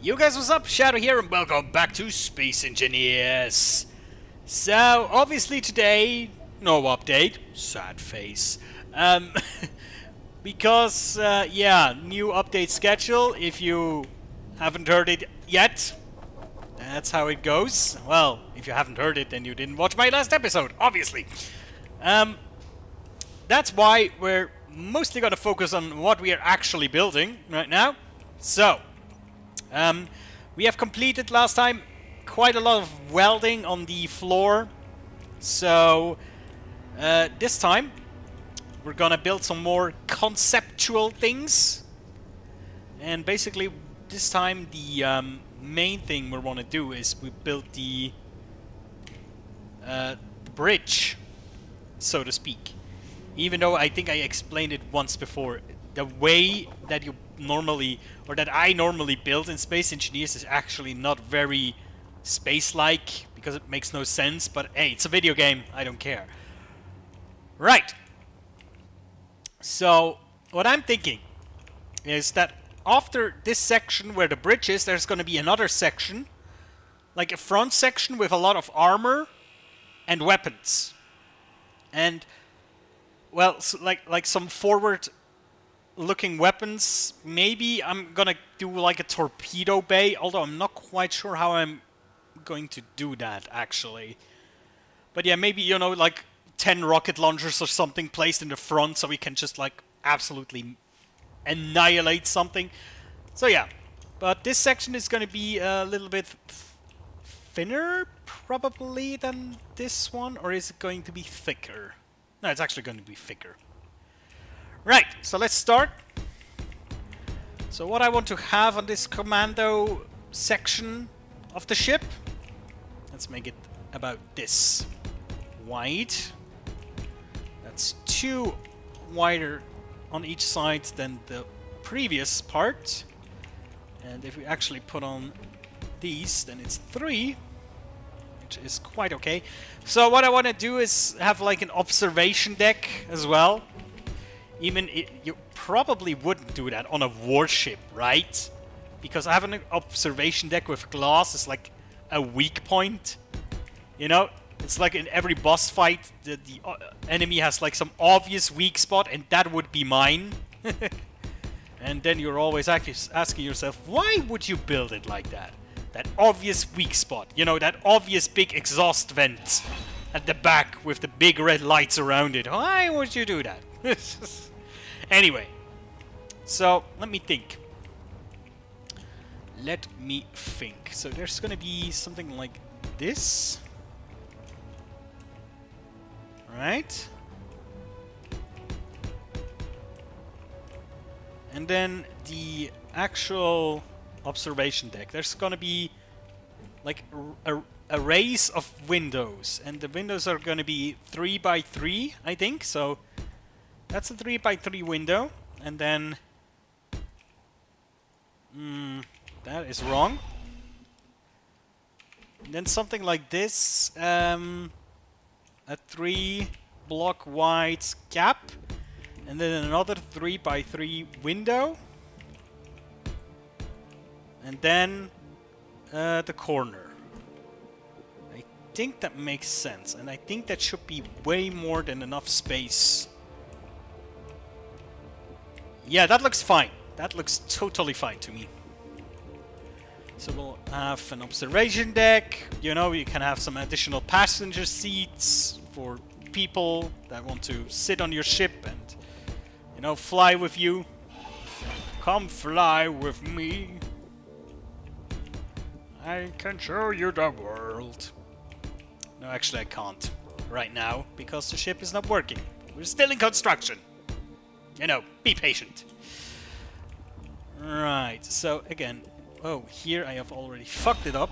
You guys, what's up? Shadow here, and welcome back to Space Engineers. So, obviously today, no update. Sad face. Because, yeah, new update schedule. If you haven't heard it yet, that's how it goes. Well, if you haven't heard it, then you didn't watch my last episode, obviously. That's why we're mostly going to focus on what we are actually building right now. So, we have completed last time quite a lot of welding on the floor. So, this time we're gonna build some more conceptual things. And basically, this time the main thing we want to do is we build the bridge, so to speak. Even though I think I explained it once before, the way that you normally, or that I normally build in Space Engineers is actually not very space-like, because it makes no sense, but hey, it's a video game, I don't care. Right. So, what I'm thinking is that after this section where the bridge is, there's going to be another section, like a front section with a lot of armor and weapons. And, well, so like some forward-looking weapons. Maybe I'm going to do like a torpedo bay, although I'm not quite sure how I'm going to do that, actually. But yeah, maybe, you know, like 10 rocket launchers or something placed in the front so we can just like absolutely annihilate something. So yeah, but this section is going to be a little bit thinner probably than this one, or is it going to be thicker? No, it's actually going to be thicker. Right, so let's start. So what I want to have on this commando section of the ship, let's make it about this wide. That's 2 wider on each side than the previous part. And if we actually put on these, then it's 3, which is quite okay. So what I want to do is have like an observation deck as well. Even you probably wouldn't do that on a warship, right? Because having an observation deck with glass is like a weak point. You know, it's like in every boss fight, the enemy has like some obvious weak spot, and that would be mine. And then you're always asking yourself, why would you build it like that? That obvious weak spot, you know, that obvious big exhaust vent at the back with the big red lights around it. Why would you do that? Anyway, so let me think. Let me think. So there's gonna be something like this. Right? And then the actual observation deck. There's gonna be like arrays of windows, and the windows are gonna be 3 by 3, I think. So that's a 3 by 3 window, and then that is wrong. And then something like this, a 3 block wide gap, and then another 3 by 3 window, and then the corner. I think that makes sense, and I think that should be way more than enough space. Yeah, that looks fine. That looks totally fine to me. So we'll have an observation deck. You know, you can have some additional passenger seats for people that want to sit on your ship and, you know, fly with you. Come fly with me. I can show you the world. No, actually I can't right now because the ship is not working. We're still in construction. You know, be patient. Right, so again, oh, here I have already fucked it up.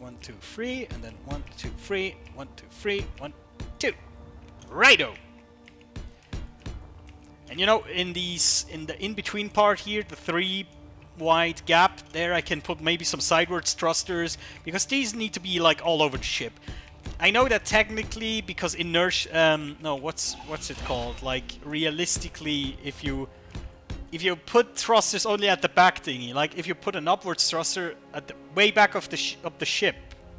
1, 2, 3, and then 1, 2, 3, 1, 2, 3, 1, 2. Righto! And you know, in the in-between part here, the 3 wide gap, there I can put maybe some sidewards thrusters, because these need to be like all over the ship. I know that technically, because inertia, no, what's it called? Like, realistically, if you if you put thrusters only at the back thingy, like if you put an upwards thruster at the way back of the ship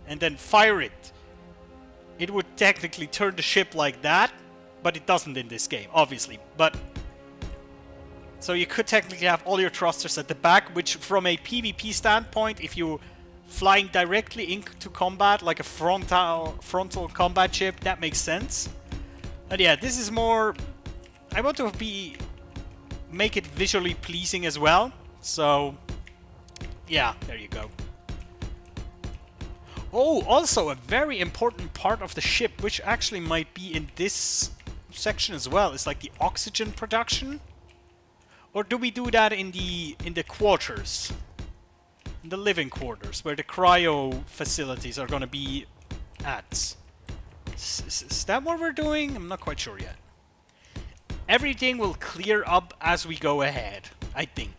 and then fire it, it would technically turn the ship like that, but it doesn't in this game, obviously. But so you could technically have all your thrusters at the back, which from a PvP standpoint, if you're flying directly into combat, like a frontal combat ship, that makes sense. But yeah, this is more... I want to make it visually pleasing as well. So, yeah, there you go. Oh, also a very important part of the ship, which actually might be in this section as well, is like the oxygen production. Or do we do that in the quarters? In the living quarters, where the cryo facilities are going to be at. Is that what we're doing? I'm not quite sure yet. Everything will clear up as we go ahead, I think.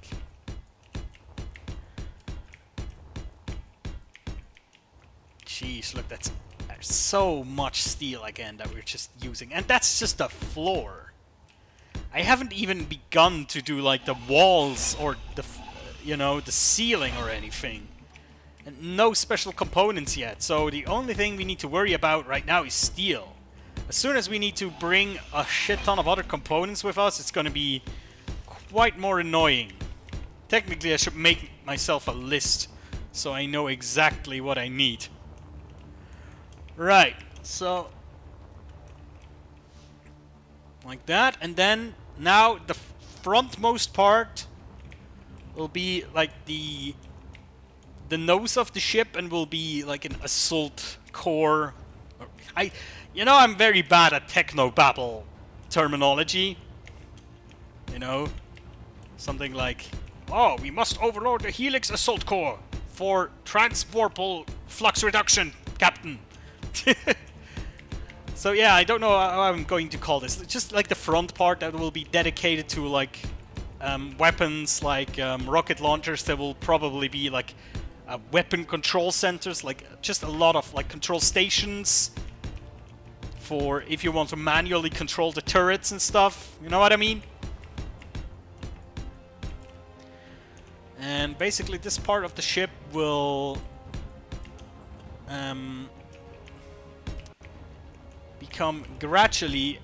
Jeez, look, that's so much steel again that we're just using. And that's just the floor. I haven't even begun to do like the walls or the, you know, the ceiling or anything. And no special components yet. So the only thing we need to worry about right now is steel. As soon as we need to bring a shit ton of other components with us, it's going to be quite more annoying. Technically, I should make myself a list so I know exactly what I need. Right, so like that, and then now the frontmost part will be like the nose of the ship, and will be like an assault core. You know, I'm very bad at technobabble terminology. You know, something like, oh, we must overload the Helix assault core for transvorpal flux reduction, Captain. So yeah, I don't know how I'm going to call this. It's just like the front part that will be dedicated to like weapons, like rocket launchers. There will probably be like weapon control centers, like just a lot of like control stations for if you want to manually control the turrets and stuff. You know what I mean? And basically this part of the ship will become gradually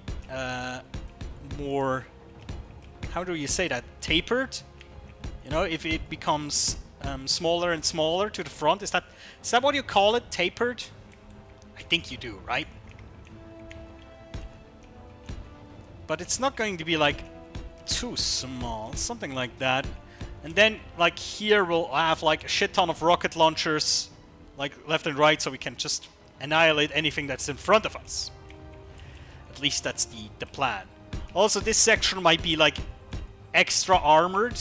more, how do you say that, tapered? You know, if it becomes smaller and smaller to the front. Is that what you call it, tapered? I think you do, right? But it's not going to be like too small, something like that. And then like here we'll have like a shit ton of rocket launchers, like left and right, so we can just annihilate anything that's in front of us. At least that's the plan. Also, this section might be like extra armored,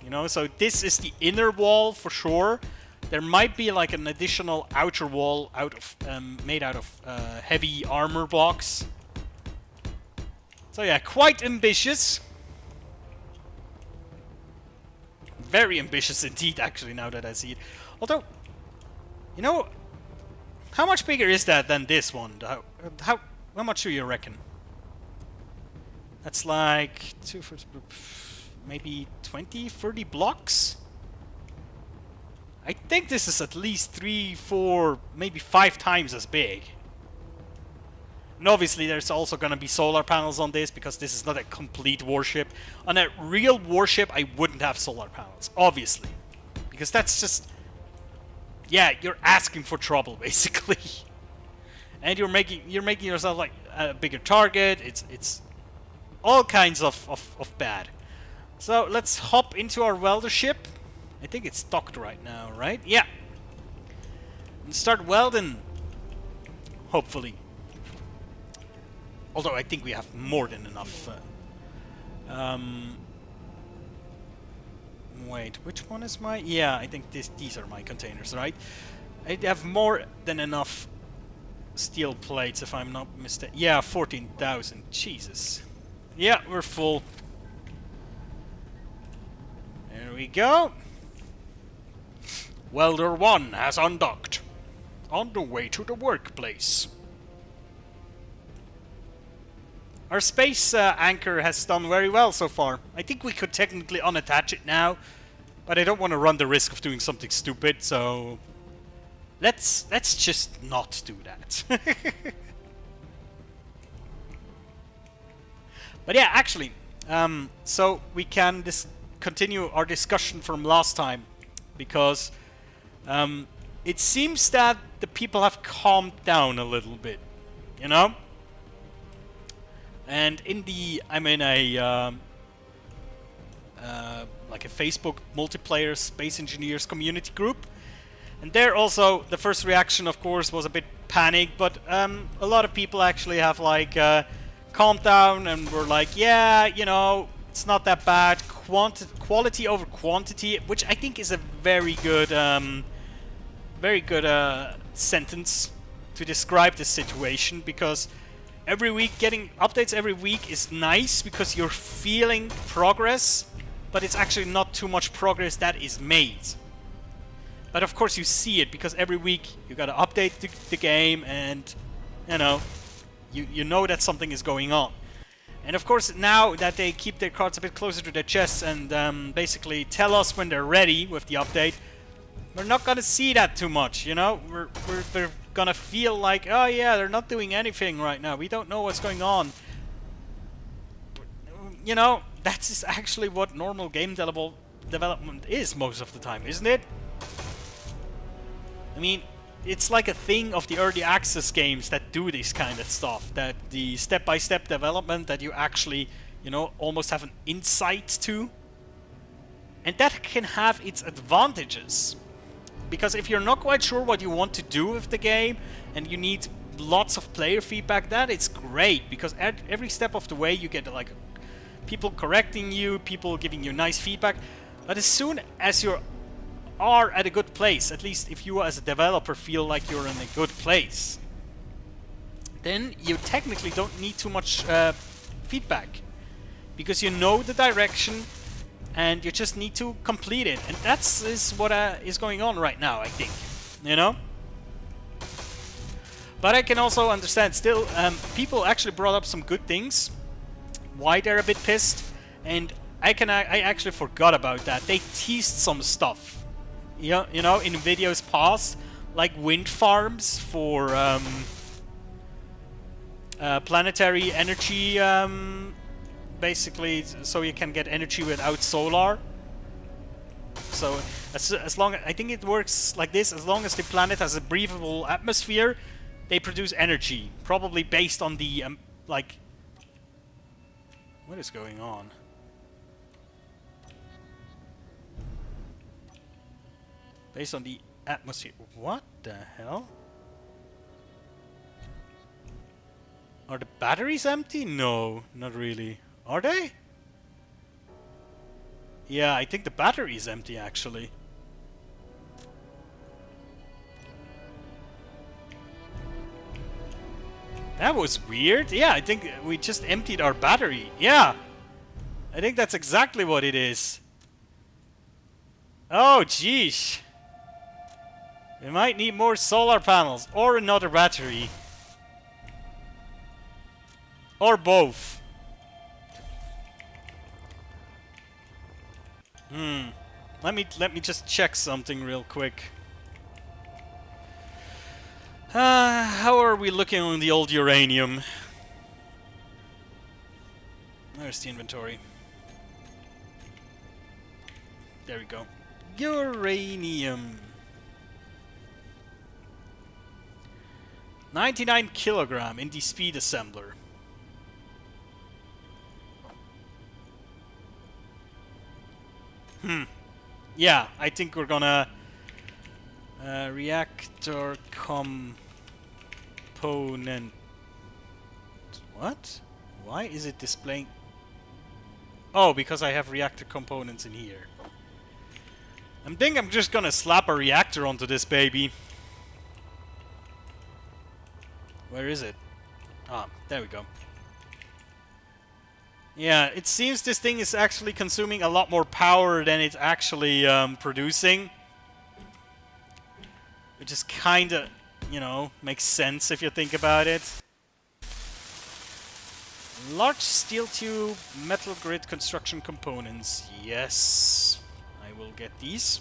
you know, so this is the inner wall for sure. There might be like an additional outer wall made out of heavy armor blocks. So yeah, quite ambitious. Very ambitious indeed, actually, now that I see it. Although, you know, how much bigger is that than this one? How much do you reckon? That's like maybe 20, 30 blocks? I think this is at least 3, 4, maybe 5 times as big. And obviously there's also going to be solar panels on this, because this is not a complete warship. On a real warship, I wouldn't have solar panels, obviously. Because that's just... yeah, you're asking for trouble, basically. And you're making yourself like a bigger target. It's all kinds of bad. So let's hop into our welder ship. I think it's docked right now, right? Yeah. And start welding. Hopefully. Although I think we have more than enough. Wait, which one is my... yeah, I think these are my containers, right? I have more than enough steel plates, if I'm not mistaken. Yeah, 14,000. Jesus. Yeah, we're full. There we go. Welder 1 has undocked. On the way to the workplace. Our space anchor has done very well so far. I think we could technically unattach it now, but I don't want to run the risk of doing something stupid, so let's just not do that. But yeah, actually, so we can continue our discussion from last time, because it seems that the people have calmed down a little bit, you know? And I'm in a like a Facebook multiplayer space engineers community group, and there also the first reaction, of course, was a bit panic, but a lot of people actually have like calmed down and were like, yeah, you know, it's not that bad. Quality over quantity, which I think is a very good sentence to describe this situation, because every week, getting updates every week is nice because you're feeling progress, but it's actually not too much progress that is made. But of course you see it, because every week you gotta update the game, and you know that something is going on. And of course, now that they keep their cards a bit closer to their chests and basically tell us when they're ready with the update, we're not gonna see that too much, you know? We're gonna feel like, oh yeah, they're not doing anything right now. We don't know what's going on. You know, that's actually what normal game development is most of the time, isn't it? I mean, it's like a thing of the early access games that do this kind of stuff, that the step-by-step development that you actually, you know, almost have an insight to. And that can have its advantages. Because if you're not quite sure what you want to do with the game, and you need lots of player feedback, that is great, because at every step of the way you get like people correcting you, people giving you nice feedback. But as soon as you are at a good place, at least if you as a developer feel like you're in a good place, then you technically don't need too much feedback, because you know the direction and you just need to complete it. And that's what is going on right now, I think, you know? But I can also understand still, people actually brought up some good things, why they're a bit pissed, and I actually forgot about that. They teased some stuff, you know, in videos past, like wind farms for planetary energy, basically, so you can get energy without solar. So as long, I think it works like this: as long as the planet has a breathable atmosphere, they produce energy, probably based on the like. What is going on? Based on the atmosphere. What the hell? Are the batteries empty? No, not really. Are they? Yeah, I think the battery is empty actually. That was weird. Yeah, I think we just emptied our battery. Yeah. I think that's exactly what it is. Oh, jeez. We might need more solar panels or another battery. Or both. Let me just check something real quick. How are we looking on the old uranium? There's the inventory. There we go. Uranium. 99 kilogram in the speed assembler. Yeah, I think we're gonna reactor component. What? Why is it displaying? Oh, because I have reactor components in here. I think I'm just gonna slap a reactor onto this baby. Where is it? Ah, there we go. Yeah, it seems this thing is actually consuming a lot more power than it's actually producing. Which is kinda, you know, makes sense if you think about it. Large steel tube, metal grid construction components. Yes, I will get these.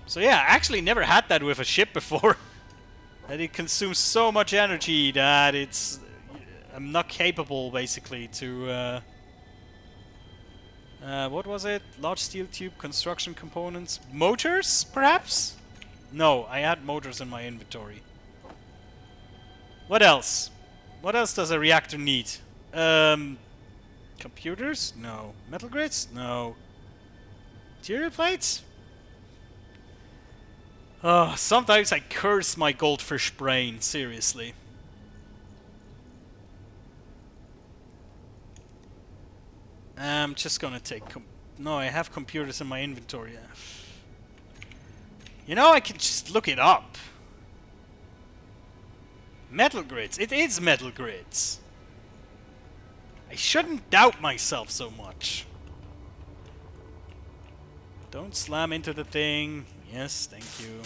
So yeah, I actually never had that with a ship before. That it consumes so much energy that it's... I'm not capable, basically, to... what was it? Large steel tube construction components. Motors, perhaps? No, I had motors in my inventory. What else? What else does a reactor need? Computers? No. Metal grids? No. Material plates? Oh, sometimes I curse my goldfish brain, seriously. I'm just gonna take... No, I have computers in my inventory. You know, I can just look it up. Metal grids. It is metal grids. I shouldn't doubt myself so much. Don't slam into the thing. Yes, thank you.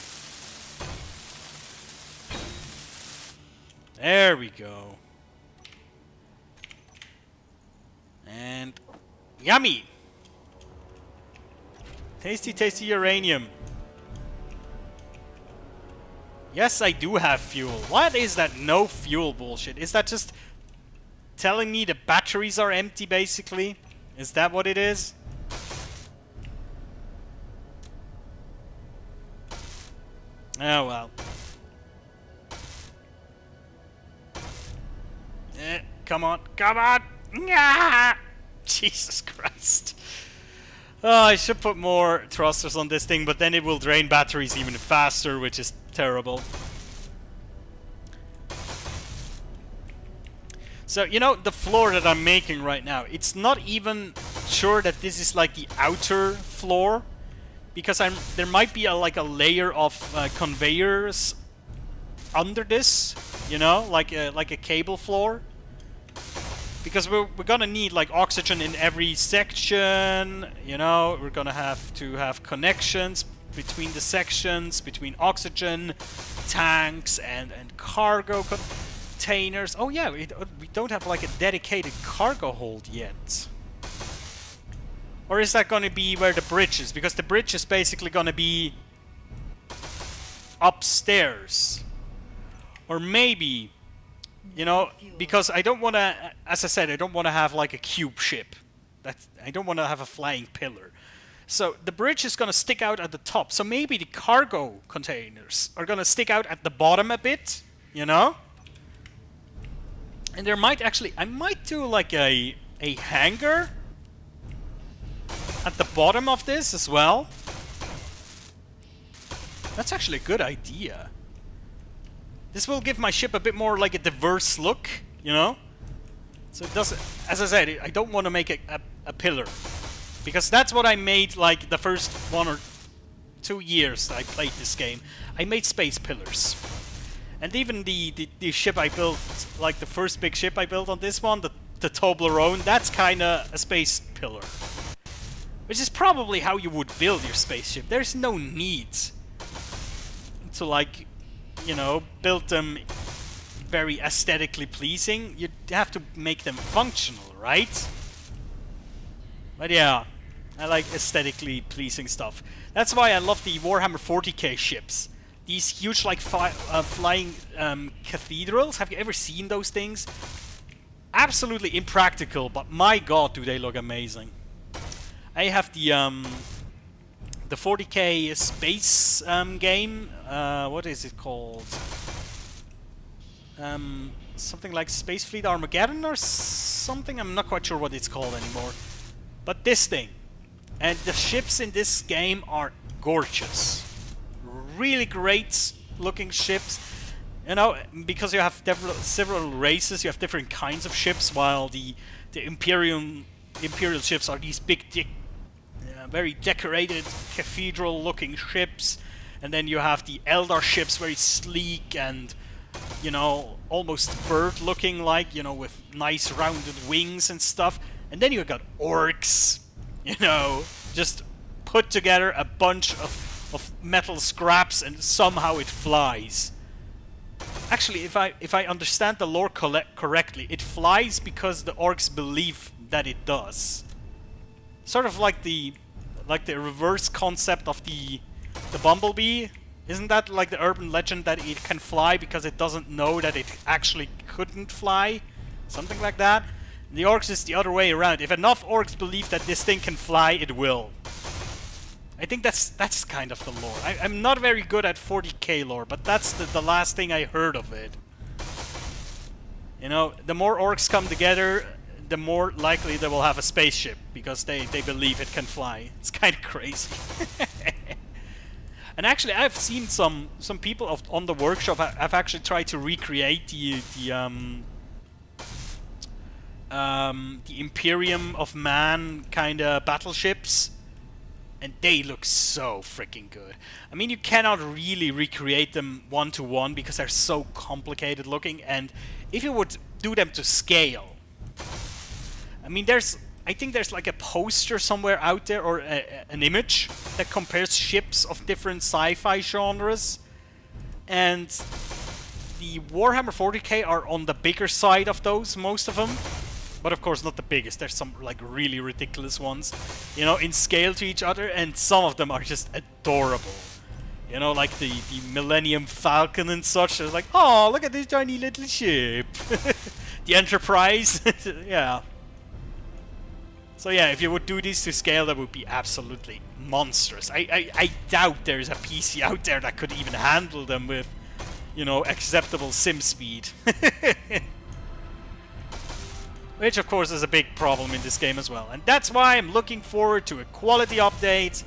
There we go. And... yummy! Tasty, tasty uranium. Yes, I do have fuel. What is that no fuel bullshit? Is that just telling me the batteries are empty, basically? Is that what it is? Oh, well. Come on. Come on! Nyah! Jesus Christ. Oh, I should put more thrusters on this thing, but then it will drain batteries even faster, which is terrible. So, you know, the floor that I'm making right now, it's not even sure that this is like the outer floor, because there might be like a layer of conveyors under this, you know, like a cable floor. Because we're gonna need like oxygen in every section, you know, we're gonna have to have connections between the sections, between oxygen tanks and cargo containers. Oh yeah, we don't have like a dedicated cargo hold yet. Or is that gonna be where the bridge is? Because the bridge is basically gonna be upstairs. Or maybe... you know, because I don't want to, as I said, I don't want to have like a cube ship. I don't want to have a flying pillar. So the bridge is going to stick out at the top. So maybe the cargo containers are going to stick out at the bottom a bit, you know? And there might actually, I might do like a hangar at the bottom of this as well. That's actually a good idea. This will give my ship a bit more like a diverse look, you know? So it doesn't... as I said, I don't want to make a pillar. Because that's what I made like the first 1 or 2 years that I played this game. I made space pillars. And even the ship I built, like the first big ship I built on this one, the Toblerone, that's kinda a space pillar. Which is probably how you would build your spaceship. There's no need to like... you know, build them very aesthetically pleasing. You have to make them functional, right? But yeah, I like aesthetically pleasing stuff. That's why I love the Warhammer 40k ships. These huge, like, flying cathedrals. Have you ever seen those things? Absolutely impractical, but my god, do they look amazing. I have the 40k space game, what is it called? Something like Space Fleet Armageddon or something? I'm not quite sure what it's called anymore. But this thing. And the ships in this game are gorgeous. Really great looking ships. You know, because you have several races, you have different kinds of ships, while the Imperial ships are these big, very decorated, cathedral-looking ships. And then you have the Eldar ships, very sleek and, you know, almost bird-looking, like, you know, with nice rounded wings and stuff. And then you got orcs, you know, just put together a bunch of metal scraps and somehow it flies. Actually, if I understand the lore correctly, it flies because the orcs believe that it does. Sort of like the reverse concept of the bumblebee. Isn't that like the urban legend that it can fly because it doesn't know that it actually couldn't fly? Something like that. The orcs is the other way around. If enough orcs believe that this thing can fly, it will. I think that's kind of the lore. I'm not very good at 40k lore, but that's the last thing I heard of it. You know, the more orcs come together, the more likely they will have a spaceship, because they believe it can fly. It's kind of crazy. And actually, I've seen some people on the workshop have actually tried to recreate the Imperium of Man kind of battleships. And they look so freaking good. I mean, you cannot really recreate them one-to-one because they're so complicated looking. And if you would do them to scale, I mean, I think there's like a poster somewhere out there, or an image that compares ships of different sci-fi genres. And the Warhammer 40k are on the bigger side of those, most of them. But of course not the biggest. There's some like really ridiculous ones, you know, in scale to each other, and some of them are just adorable. You know, like the Millennium Falcon and such. They're like, oh, look at this tiny little ship. The Enterprise. Yeah. So yeah, if you would do these to scale, that would be absolutely monstrous. I doubt there's a PC out there that could even handle them with, you know, acceptable sim speed. Which, of course, is a big problem in this game as well. And that's why I'm looking forward to a quality update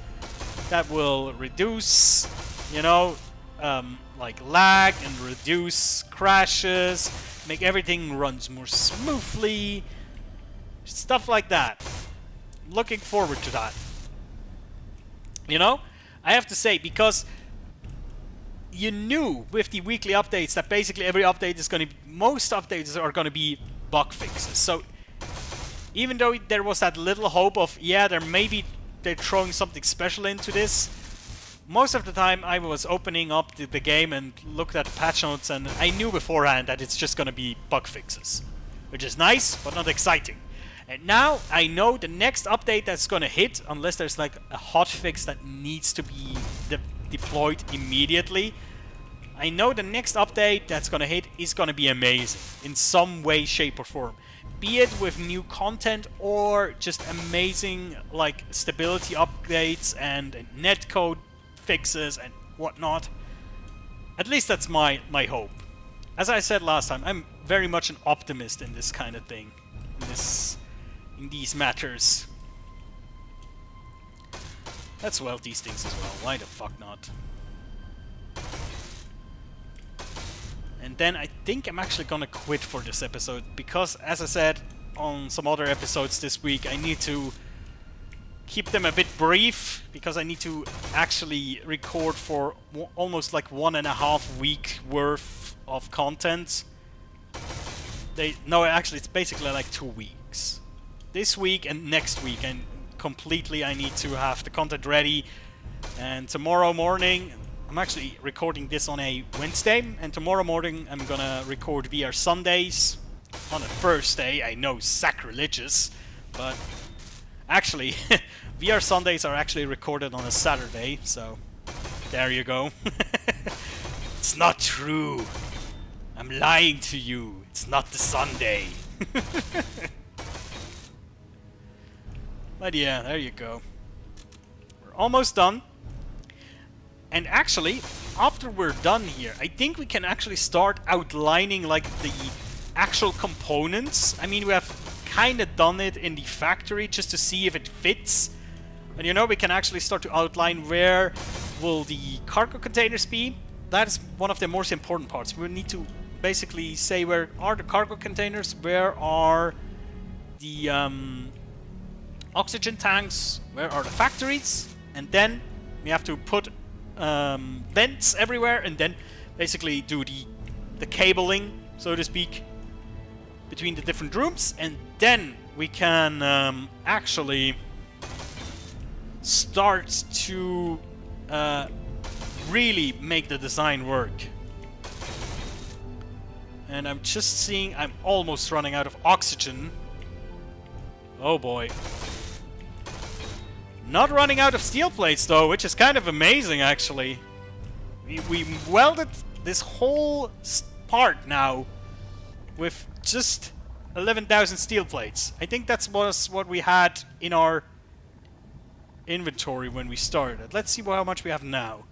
that will reduce, you know, like lag and reduce crashes, make everything runs more smoothly, stuff like that. Looking forward to that. You know, I have to say, because you knew with the weekly updates that basically every update is going to, most updates are going to be bug fixes. So even though there was that little hope of, yeah, they're throwing something special into this, most of the time I was opening up the game and looked at the patch notes, and I knew beforehand that it's just gonna be bug fixes, which is nice but not exciting. And now I know the next update that's gonna hit, unless there's like a hotfix that needs to be deployed immediately, I know the next update that's gonna hit is gonna be amazing in some way, shape, or form. Be it with new content or just amazing like stability updates and netcode fixes and whatnot. At least that's my hope. As I said last time, I'm very much an optimist in this kind of thing, in these matters. Let's weld these things as well. Why the fuck not? And then I think I'm actually gonna quit for this episode, because, as I said on some other episodes this week, I need to keep them a bit brief, because I need to actually record for almost like 1.5 week worth of content. No, actually it's basically like 2 weeks. This week and next week, and completely I need to have the content ready. And tomorrow morning, I'm actually recording this on a Wednesday, and tomorrow morning I'm gonna record VR Sundays on a Thursday. I know, sacrilegious, but actually VR Sundays are actually recorded on a Saturday, so there you go. It's not true. I'm lying to you. It's not the Sunday. But yeah, there you go. We're almost done. And actually, after we're done here, I think we can actually start outlining like the actual components. I mean, we have kind of done it in the factory just to see if it fits. And you know, we can actually start to outline where will the cargo containers be. That is one of the most important parts. We need to basically say, where are the cargo containers, where are the oxygen tanks, where are the factories, and then we have to put vents everywhere, and then basically do the cabling, so to speak, between the different rooms, and then we can actually start to really make the design work. And I'm just seeing I'm almost running out of oxygen. Oh boy. Not running out of steel plates though, which is kind of amazing actually. We welded this whole part now with just 11,000 steel plates. I think that was what we had in our inventory when we started. Let's see how much we have now.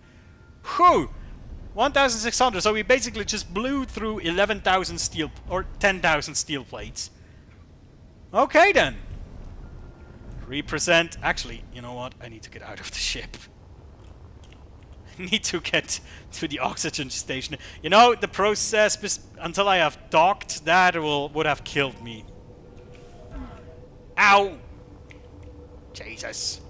Whew! 1,600, so we basically just blew through 11,000 steel, or 10,000 steel plates. Okay then. 3%. Actually, you know what? I need to get out of the ship. I need to get to the oxygen station. You know, the process until I have docked, that would have killed me. Ow! Jesus.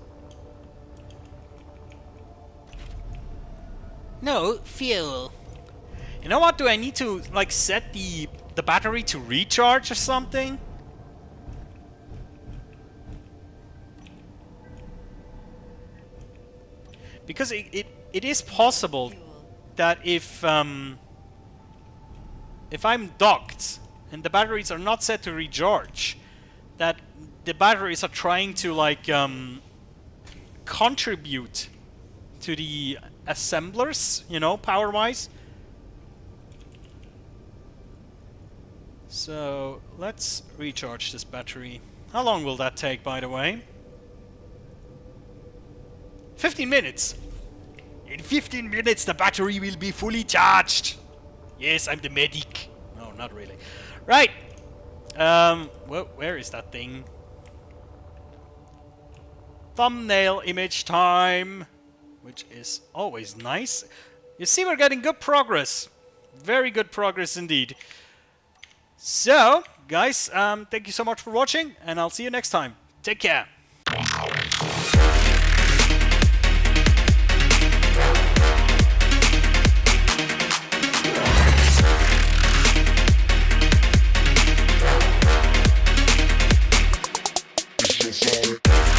No fuel. You know what? Do I need to like set the battery to recharge or something? Because it is possible that if I'm docked and the batteries are not set to recharge, that the batteries are trying to like contribute to the assemblers, you know, power-wise. So let's recharge this battery. How long will that take, by the way? 15 minutes. In 15 minutes the battery will be fully charged. Yes, I'm the medic. No, not really. Right. Well, where is that thing? Thumbnail image time. Which is always nice. You see, we're getting good progress. Very good progress indeed. So, guys, thank you so much for watching, and I'll see you next time. Take care. Sorry.